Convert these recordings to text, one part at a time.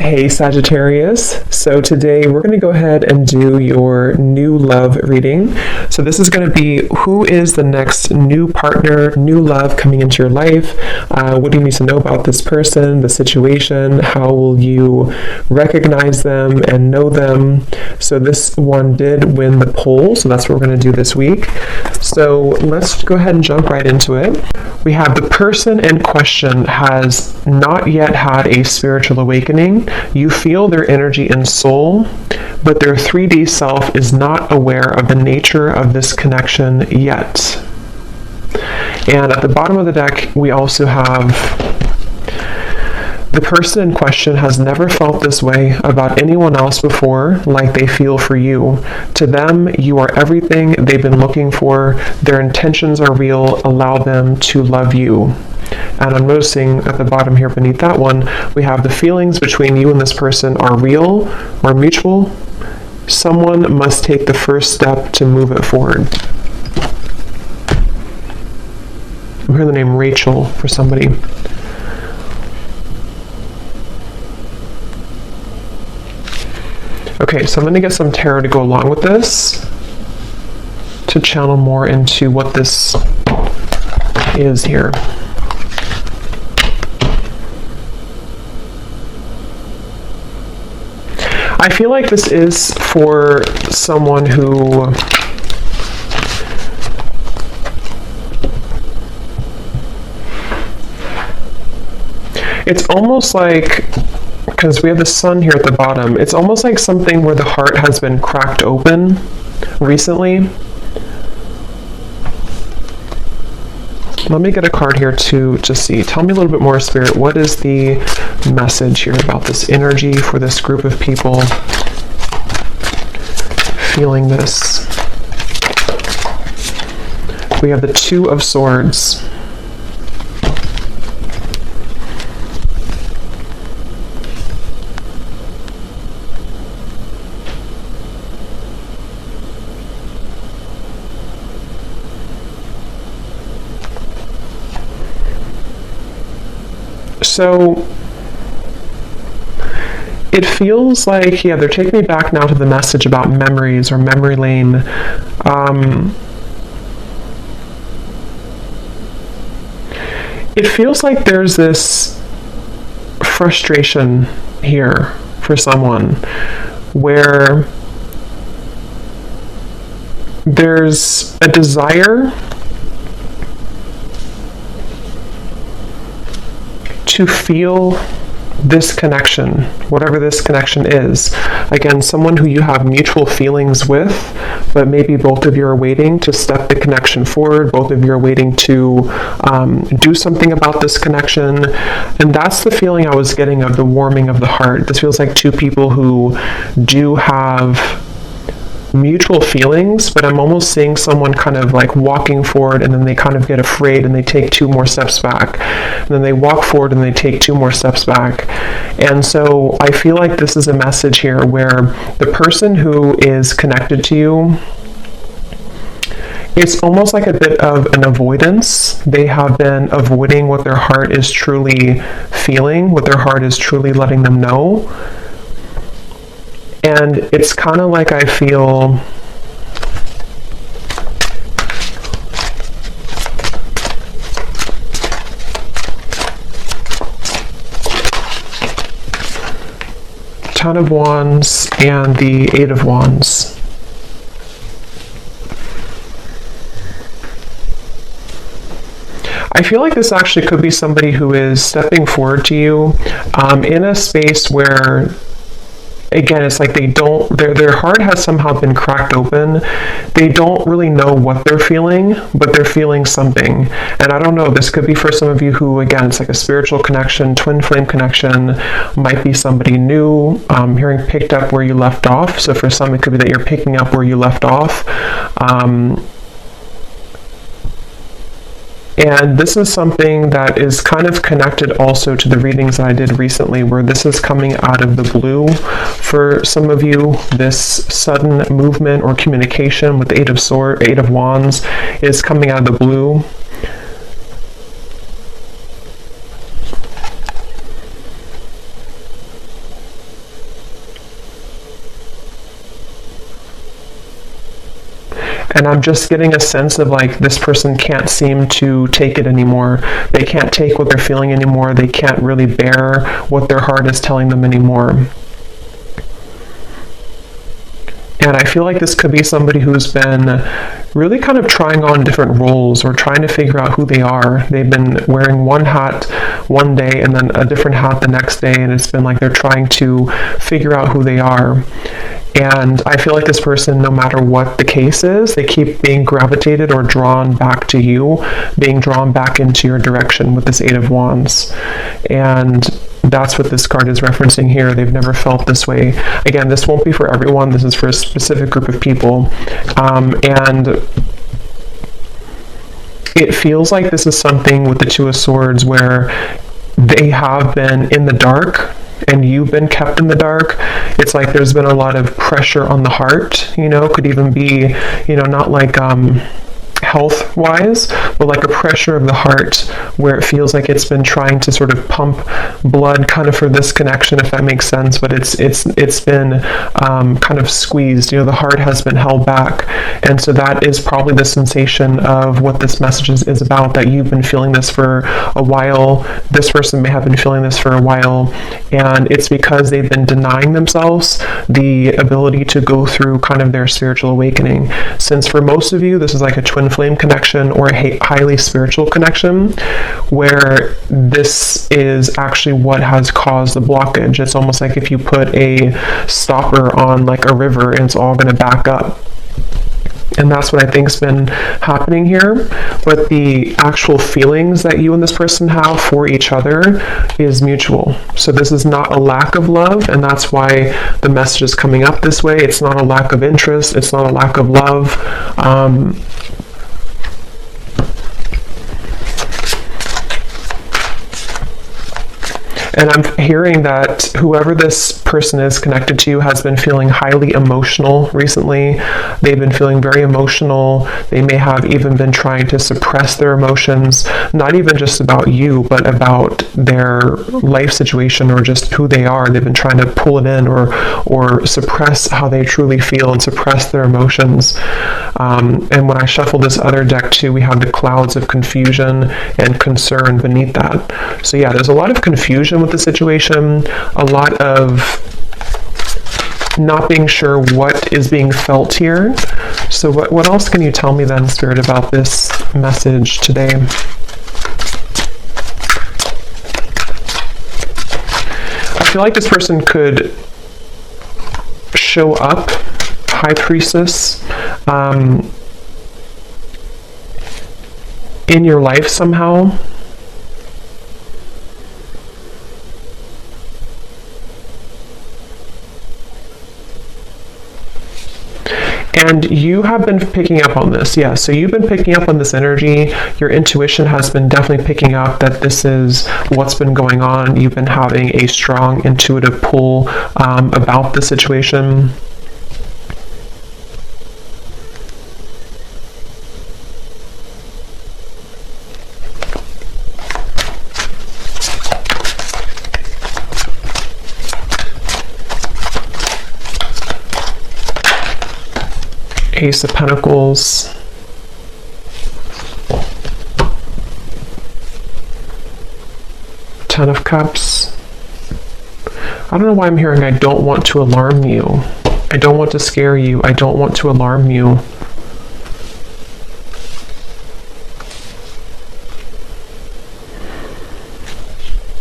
Hey Sagittarius, so today we're going to go ahead and do your new love reading. So this is going to be who is the next new partner, new love coming into your life. What do you need to know about this person, the situation? How will you recognize them and know them? So this one did win the poll, so that's what we're going to do this week. So let's go ahead and jump right into it. We have the person in question has not yet had a spiritual awakening. You feel their energy and soul, but their 3D self is not aware of the nature of this connection yet. And at the bottom of the deck, we also have the person in question has never felt this way about anyone else before, like they feel for you. To them, you are everything they've been looking for. Their intentions are real. Allow them to love you. And I'm noticing at the bottom here beneath that one, we have the feelings between you and this person are real or mutual. Someone must take the first step to move it forward. I'm hearing the name Rachel for somebody. Okay, so I'm going to get some tarot to go along with this to channel more into what this is here. I feel like this is for someone who it's almost like, because we have the sun here at the bottom, it's almost like something where the heart has been cracked open recently. Let me get a card here to see. Tell me a little bit more, Spirit. What is the message here about this energy for this group of people feeling this? We have the Two of Swords. So it feels like, yeah, they're taking me back now to the message about memories or memory lane. It feels like there's this frustration here for someone where there's a desire to feel this connection, whatever this connection is. Again, someone who you have mutual feelings with, but maybe both of you are waiting to step the connection forward, both of you are waiting to do something about this connection. And that's the feeling I was getting of the warming of the heart. This feels like two people who do have mutual feelings, but I'm almost seeing someone kind of like walking forward and then they kind of get afraid and they take two more steps back. And then they walk forward and they take two more steps back. And so I feel like this is a message here where the person who is connected to you, it's almost like a bit of an avoidance. They have been avoiding what their heart is truly feeling, what their heart is truly letting them know. And it's kind of like I feel Ten of Wands and the Eight of Wands. I feel like this actually could be somebody who is stepping forward to you in a space where, again, it's like they don't, their heart has somehow been cracked open. They don't really know what they're feeling, but they're feeling something. And I don't know, this could be for some of you who, again, it's like a spiritual connection, twin flame connection, might be somebody new, hearing picked up where you left off. So for some, it could be that you're picking up where you left off. And this is something that is kind of connected also to the readings that I did recently, where this is coming out of the blue for some of you. This sudden movement or communication with the Eight of Wands is coming out of the blue. And I'm just getting a sense of like this person can't seem to take it anymore. They can't take what they're feeling anymore. They can't really bear what their heart is telling them anymore. And I feel like this could be somebody who's been really kind of trying on different roles or trying to figure out who they are. They've been wearing one hat one day and then a different hat the next day, and it's been like they're trying to figure out who they are. And I feel like this person, no matter what the case is, they keep being gravitated or drawn back to you, being drawn back into your direction with this Eight of Wands. And that's what this card is referencing here. They've never felt this way. Again, this won't be for everyone. This is for a specific group of people. And it feels like this is something with the Two of Swords where they have been in the dark and you've been kept in the dark. It's like there's been a lot of pressure on the heart, could even be, not like health wise, but like a pressure of the heart where it feels like it's been trying to sort of pump blood kind of for this connection, if that makes sense, but it's been kind of squeezed. The heart has been held back, and so that is probably the sensation of what this message is about, that you've been feeling this for a while. This person may have been feeling this for a while, and it's because they've been denying themselves the ability to go through kind of their spiritual awakening. Since for most of you, this is like a twin flame connection or a highly spiritual connection, where this is actually what has caused the blockage. It's almost like if you put a stopper on like a river and it's all going to back up. And that's what I think's been happening here. But the actual feelings that you and this person have for each other is mutual. So this is not a lack of love, and that's why the message is coming up this way. It's not a lack of interest. It's not a lack of love. And I'm hearing that whoever this person is connected to has been feeling highly emotional recently. They've been feeling very emotional. They may have even been trying to suppress their emotions, not even just about you, but about their life situation or just who they are. They've been trying to pull it in or suppress how they truly feel and suppress their emotions. And when I shuffle this other deck too, we have the clouds of confusion and concern beneath that. So yeah, there's a lot of confusion with the situation, a lot of not being sure what is being felt here. So what else can you tell me then, Spirit, about this message today? I feel like this person could show up, High Priestess, in your life somehow. And you have been picking up on this, yeah. So you've been picking up on this energy. Your intuition has been definitely picking up that this is what's been going on. You've been having a strong intuitive pull about the situation. Ace of Pentacles, Ten of Cups. I don't know why I'm hearing I don't want to alarm you. I don't want to scare you. I don't want to alarm you.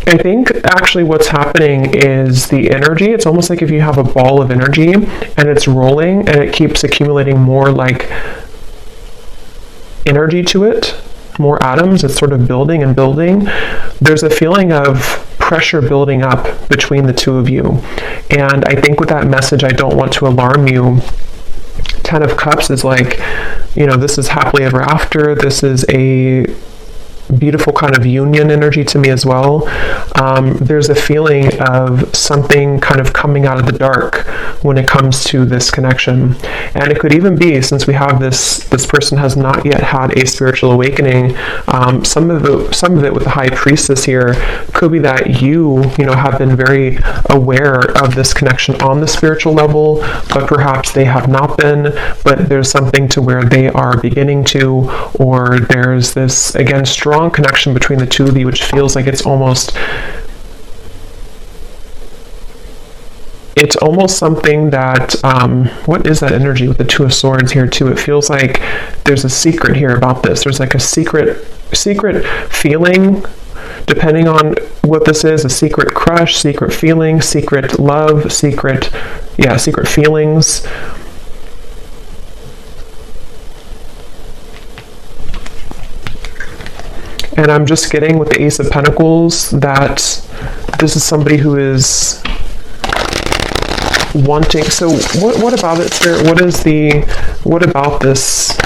I think actually what's happening is the energy. It's almost like if you have a ball of energy and it's rolling and it keeps accumulating more like energy to it, more atoms. It's sort of building and building. There's a feeling of pressure building up between the two of you. And I think with that message, I don't want to alarm you. Ten of Cups is like, this is happily ever after. This is a beautiful kind of union energy to me as well. There's a feeling of something kind of coming out of the dark when it comes to this connection. And it could even be, since we have this person has not yet had a spiritual awakening, some of it with the High Priestess here could be that you have been very aware of this connection on the spiritual level, but perhaps they have not been, but there's something to where they are beginning to, or there's this, again, strong connection between the two of you, which feels like it's almost something that, what is that energy with the Two of Swords here too? It feels like there's a secret here about this. There's like a secret feeling, depending on what this is, a secret crush, secret feeling, secret love, secret feelings. And I'm just getting with the Ace of Pentacles that this is somebody who is wanting. So what about it, Spirit? What about this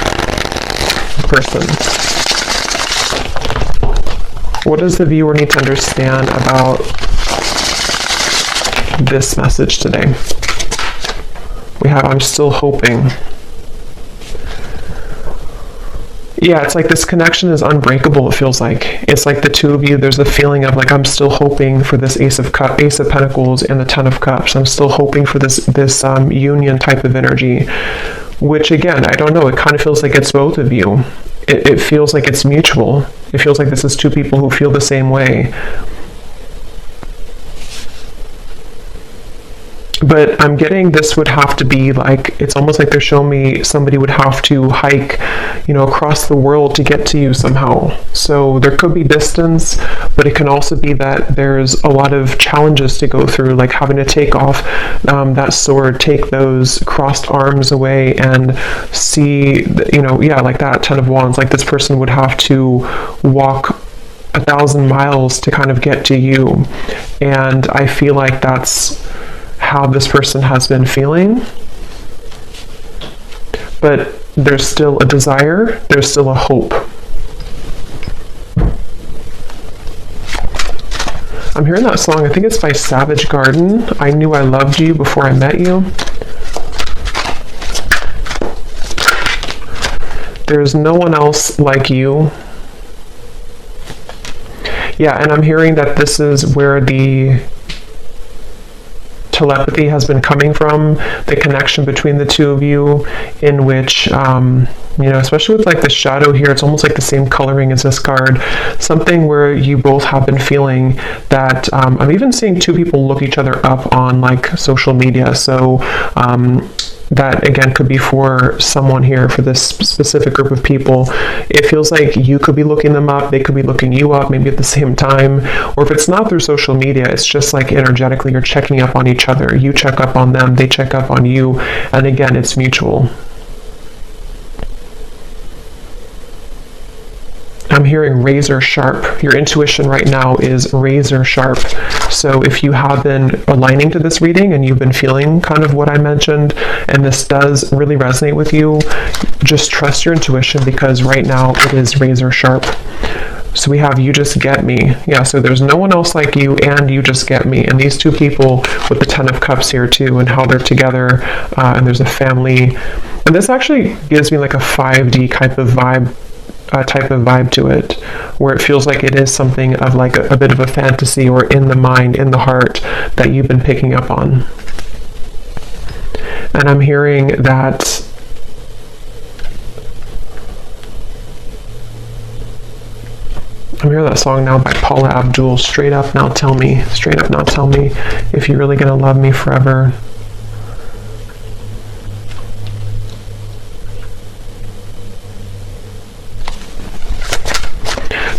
person? What does the viewer need to understand about this message today? We have, I'm still hoping. Yeah, it's like this connection is unbreakable, it feels like. It's like the two of you, there's a feeling of like, I'm still hoping for this Ace of Pentacles and the Ten of Cups. I'm still hoping for this union type of energy, which again, I don't know, it kind of feels like it's both of you. It feels like it's mutual. It feels like this is two people who feel the same way. But I'm getting this would have to be like, it's almost like they're showing me somebody would have to hike, across the world to get to you somehow. So there could be distance, but it can also be that there's a lot of challenges to go through, like having to take off that sword, take those crossed arms away and see, like that Ten of Wands, like this person would have to walk 1,000 miles to kind of get to you. And I feel like that's how this person has been feeling, but there's still a desire, there's still a hope. I'm hearing that song, I think it's by Savage Garden, I Knew I Loved You Before I Met You. There's no one else like you. Yeah, and I'm hearing that this is where the telepathy has been coming from, the connection between the two of you, in which, especially with like the shadow here, it's almost like the same coloring as this card, something where you both have been feeling that, I'm even seeing two people look each other up on like social media, so that again could be for someone here, for this specific group of people. It feels like you could be looking them up, they could be looking you up maybe at the same time, or if it's not through social media, it's just like energetically you're checking up on each other, you check up on them, they check up on you, and again it's mutual. I'm hearing razor sharp. Your intuition right now is razor sharp. So if you have been aligning to this reading and you've been feeling kind of what I mentioned, and this does really resonate with you, just trust your intuition, because right now it is razor sharp. So we have You Just Get Me. Yeah, so there's no one else like you, and you just get me. And these two people with the Ten of Cups here too, and how they're together, and there's a family. And this actually gives me like a 5D type of vibe to it, where it feels like it is something of like a bit of a fantasy, or in the mind, in the heart, that you've been picking up on. And I'm hearing that I'm hearing that song now by Paula Abdul, Straight Up Now Tell Me if you're really gonna love me forever.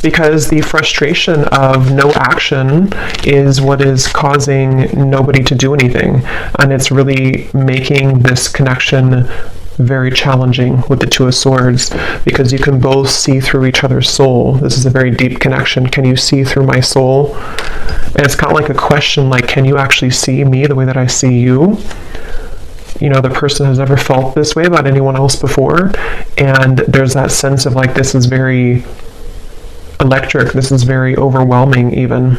Because the frustration of no action is what is causing nobody to do anything. And it's really making this connection very challenging with the Two of Swords, because you can both see through each other's soul. This is a very deep connection. Can you see through my soul? And it's kind of like a question, like, can you actually see me the way that I see you? The person has never felt this way about anyone else before. And there's that sense of like, this is very electric. This is very overwhelming even.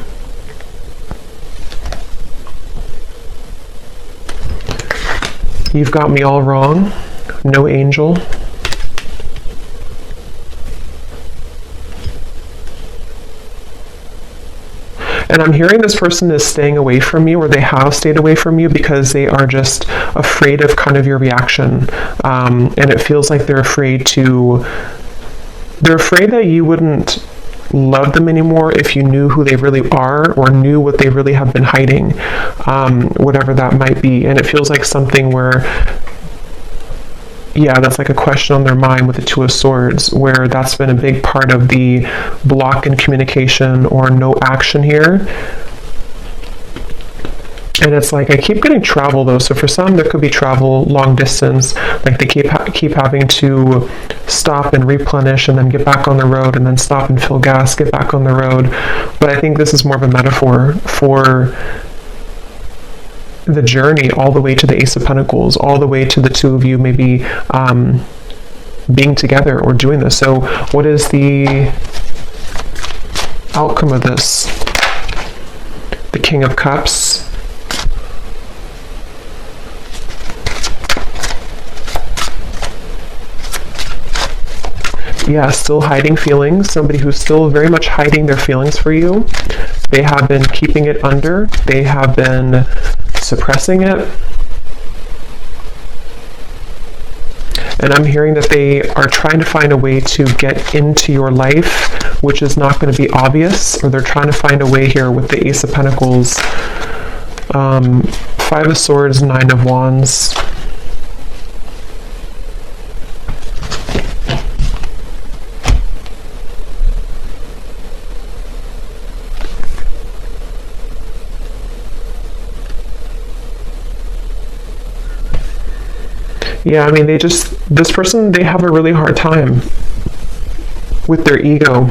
You've got me all wrong. No angel. And I'm hearing this person is staying away from you, or they have stayed away from you because they are just afraid of kind of your reaction. And it feels like they're afraid that you wouldn't love them anymore if you knew who they really are, or knew what they really have been hiding, whatever that might be. And it feels like something where, yeah, that's like a question on their mind with the Two of Swords, where that's been a big part of the block in communication or no action here. And it's like, I keep getting travel though. So for some, there could be travel long distance, like they keep having to stop and replenish and then get back on the road, and then stop and fill gas, get back on the road. But I think this is more of a metaphor for the journey all the way to the Ace of Pentacles, all the way to the two of you maybe being together or doing this. So what is the outcome of this? The King of Cups. Yeah, still hiding feelings. Somebody who's still very much hiding their feelings for you. They have been keeping it under. They have been suppressing it. And I'm hearing that they are trying to find a way to get into your life, which is not going to be obvious, or they're trying to find a way here with the Ace of Pentacles, Five of Swords, Nine of Wands. Yeah, I mean, this person, they have a really hard time with their ego.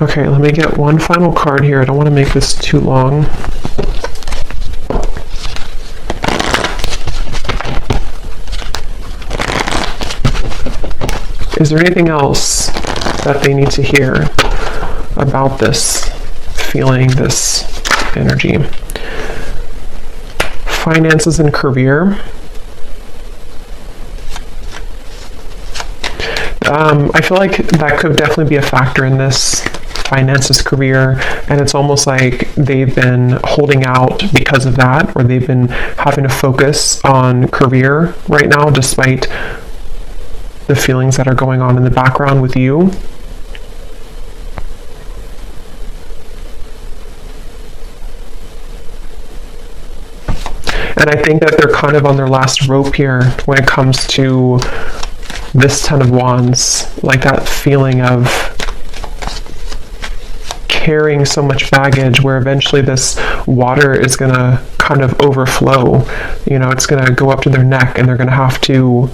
Okay, let me get one final card here. I don't want to make this too long. Is there anything else that they need to hear about this feeling, this energy? Finances and career. I feel like that could definitely be a factor in this. Finances, career, and it's almost like they've been holding out because of that, or they've been having to focus on career right now despite the feelings that are going on in the background with you. And I think that they're kind of on their last rope here when it comes to this Ten of Wands, like that feeling of carrying so much baggage, where eventually this water is going to kind of overflow. You know, it's going to go up to their neck, and they're going to have to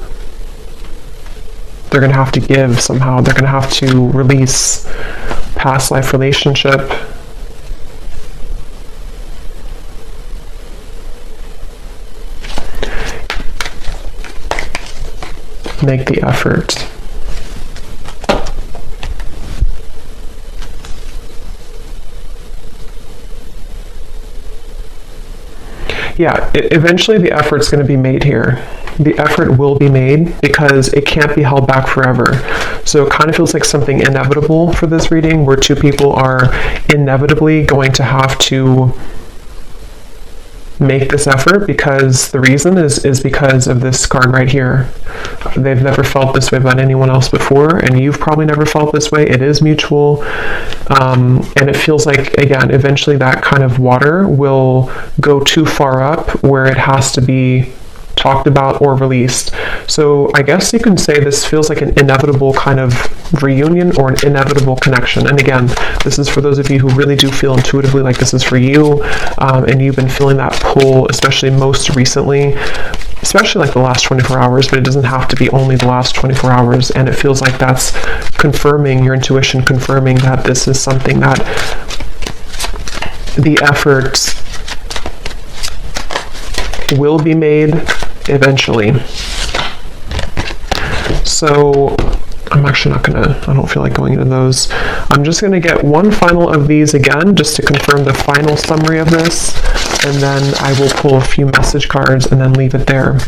give somehow. They're going to have to release past life relationship. Make the effort. Yeah, eventually the effort's going to be made here. The effort will be made because it can't be held back forever. So it kind of feels like something inevitable for this reading, where two people are inevitably going to have to make this effort, because the reason is because of this card right here. They've never felt this way about anyone else before, and you've probably never felt this way. It is mutual, and it feels like, again, eventually that kind of water will go too far up where it has to be talked about or released. So I guess you can say this feels like an inevitable kind of reunion, or an inevitable connection. And again, this is for those of you who really do feel intuitively like this is for you, and you've been feeling that pull, especially most recently. especially like the last 24 hours, but it doesn't have to be only the last 24 hours. And it feels like that's confirming your intuition, confirming that this is something that the effort will be made eventually. So I'm actually not gonna, I don't feel like going into those. I'm just gonna get one final of these again, just to confirm the final summary of this, and then I will pull a few message cards and then leave it there.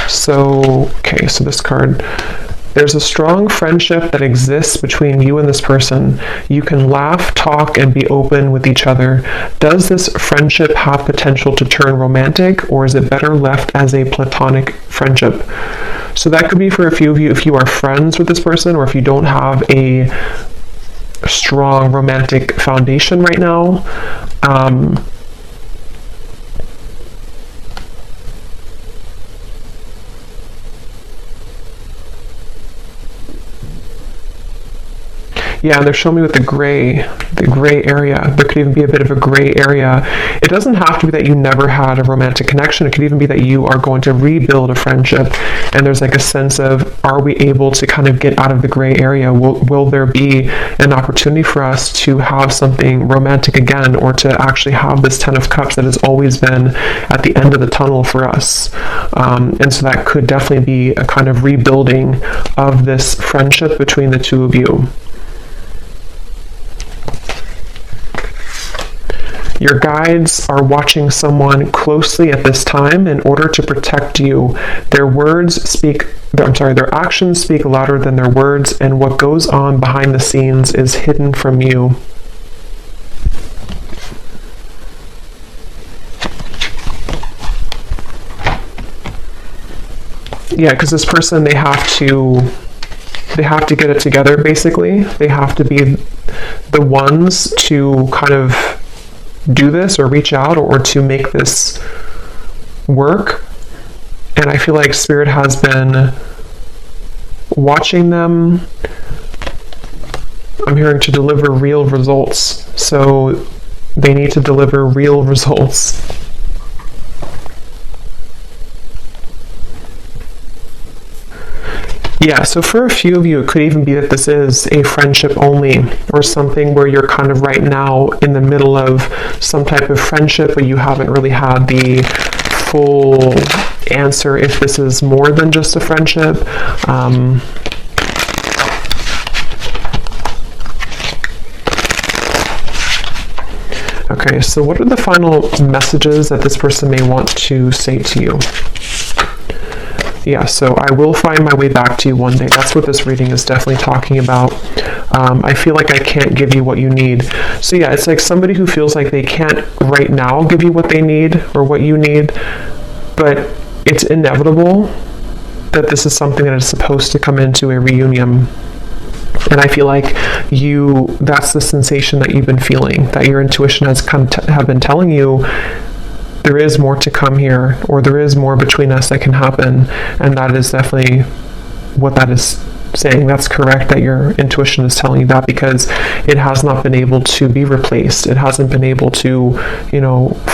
So, okay, so this card, there's a strong friendship that exists between you and this person. You can laugh, talk, and be open with each other. Does this friendship have potential to turn romantic, or is it better left as a platonic friendship? So that could be for a few of you if you are friends with this person, or if you don't have a strong romantic foundation right now. Yeah, and they're showing me with the gray area. There could even be a bit of a gray area. It doesn't have to be that you never had a romantic connection. It could even be that you are going to rebuild a friendship. And there's like a sense of, are we able to kind of get out of the gray area? Will there be an opportunity for us to have something romantic again, or to actually have this 10 of Cups that has always been at the end of the tunnel for us? And so that could definitely be a kind of rebuilding of this friendship between the two of you. Your guides are watching someone closely at this time in order to protect you. Their actions speak louder than their words, and what goes on behind the scenes is hidden from you. Yeah, because this person, they have to get it together, basically. They have to be the ones to kind of do this, or reach out, or to make this work. And I feel like Spirit has been watching them. I'm hearing to deliver real results. So they need to deliver real results. Yeah, so for a few of you, it could even be that this is a friendship only, or something where you're kind of right now in the middle of some type of friendship, but you haven't really had the full answer if this is more than just a friendship. Okay, so what are the final messages that this person may want to say to you? Yeah, so I will find my way back to you one day. That's what this reading is definitely talking about. I feel like I can't give you what you need. So yeah, it's like somebody who feels like they can't right now give you what they need or what you need, but it's inevitable that this is something that is supposed to come into a reunion. And I feel like that's the sensation that you've been feeling, that your intuition has have been telling you there is more to come here, or there is more between us that can happen. And that is definitely what that is saying. That's correct that your intuition is telling you that, because it has not been able to be replaced. It hasn't been able to,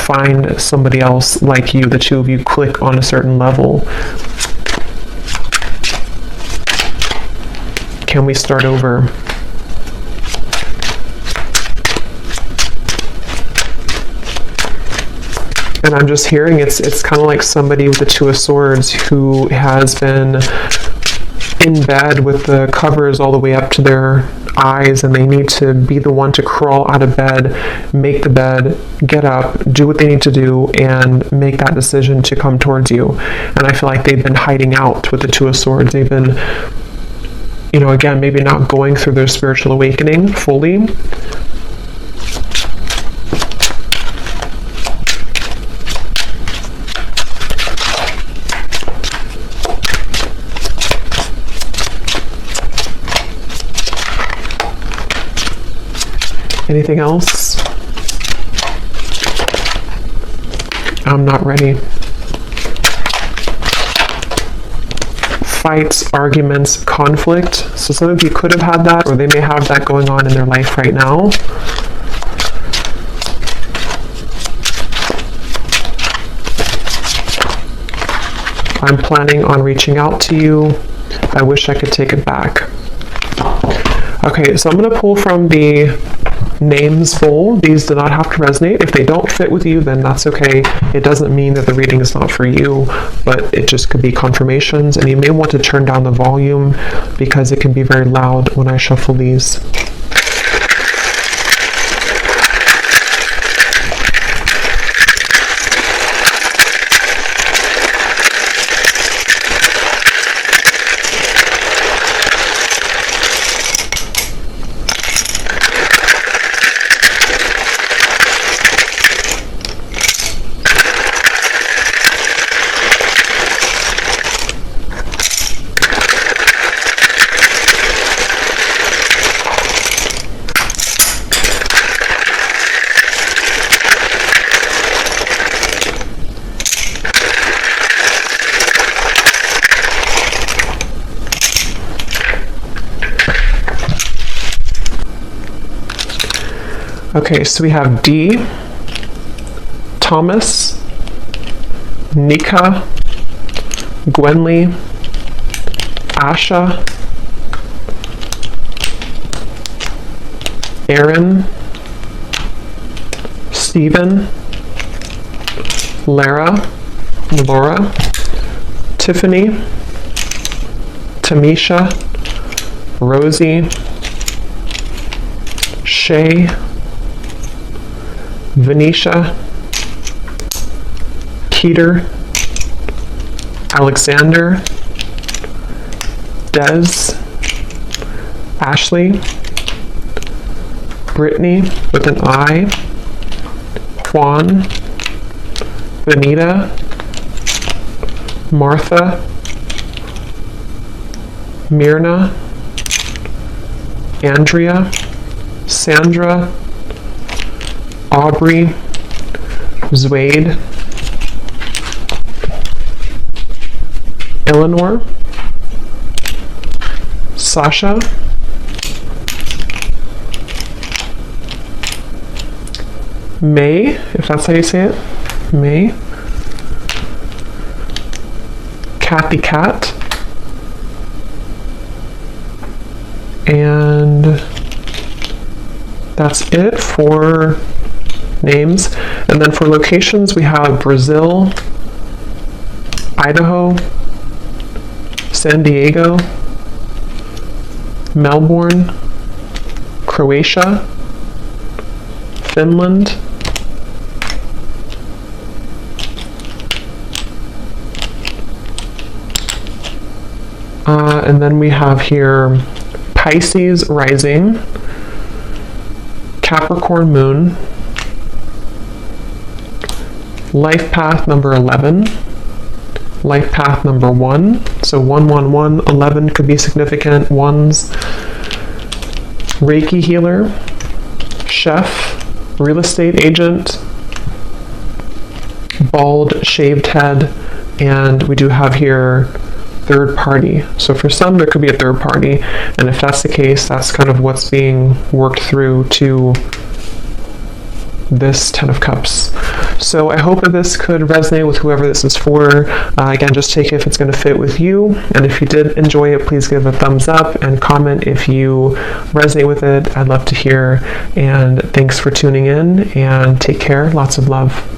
find somebody else like you. The two of you click on a certain level. Can we start over? And I'm just hearing it's kind of like somebody with the Two of Swords who has been in bed with the covers all the way up to their eyes, and they need to be the one to crawl out of bed, make the bed, get up, do what they need to do, and make that decision to come towards you. And I feel like they've been hiding out with the Two of Swords. They've been, again, maybe not going through their spiritual awakening fully. Anything else? I'm not ready. Fights, arguments, conflict. So some of you could have had that, or they may have that going on in their life right now. I'm planning on reaching out to you. I wish I could take it back. Okay, so I'm going to pull from the names bowl. These do not have to resonate. If they don't fit with you, then that's okay. It doesn't mean that the reading is not for you, but it just could be confirmations, and you may want to turn down the volume because it can be very loud when I shuffle these. Okay, so we have D, Thomas, Nika, Gwenly, Asha, Aaron, Stephen, Lara, Laura, Tiffany, Tamisha, Rosie, Shay, Venetia, Keter, Alexander, Des, Ashley, Brittany with an I, Juan, Benita, Martha, Myrna, Andrea, Sandra, Aubrey, Zwade, Eleanor, Sasha, May, if that's how you say it, May, Kathy Cat, and that's it for names. And then for locations, we have Brazil, Idaho, San Diego, Melbourne, Croatia, Finland, and then we have here Pisces rising, Capricorn moon, life path number 11, life path number 1, so 111, 11 could be significant ones, Reiki healer, chef, real estate agent, bald shaved head, and we do have here third party. So for some there could be a third party, and if that's the case, that's kind of what's being worked through to this 10 of Cups. So I hope that this could resonate with whoever this is for. Again, just take it if it's going to fit with you, and if you did enjoy it, please give a thumbs up and comment if you resonate with it. I'd love to hear, and thanks for tuning in, and take care. Lots of love.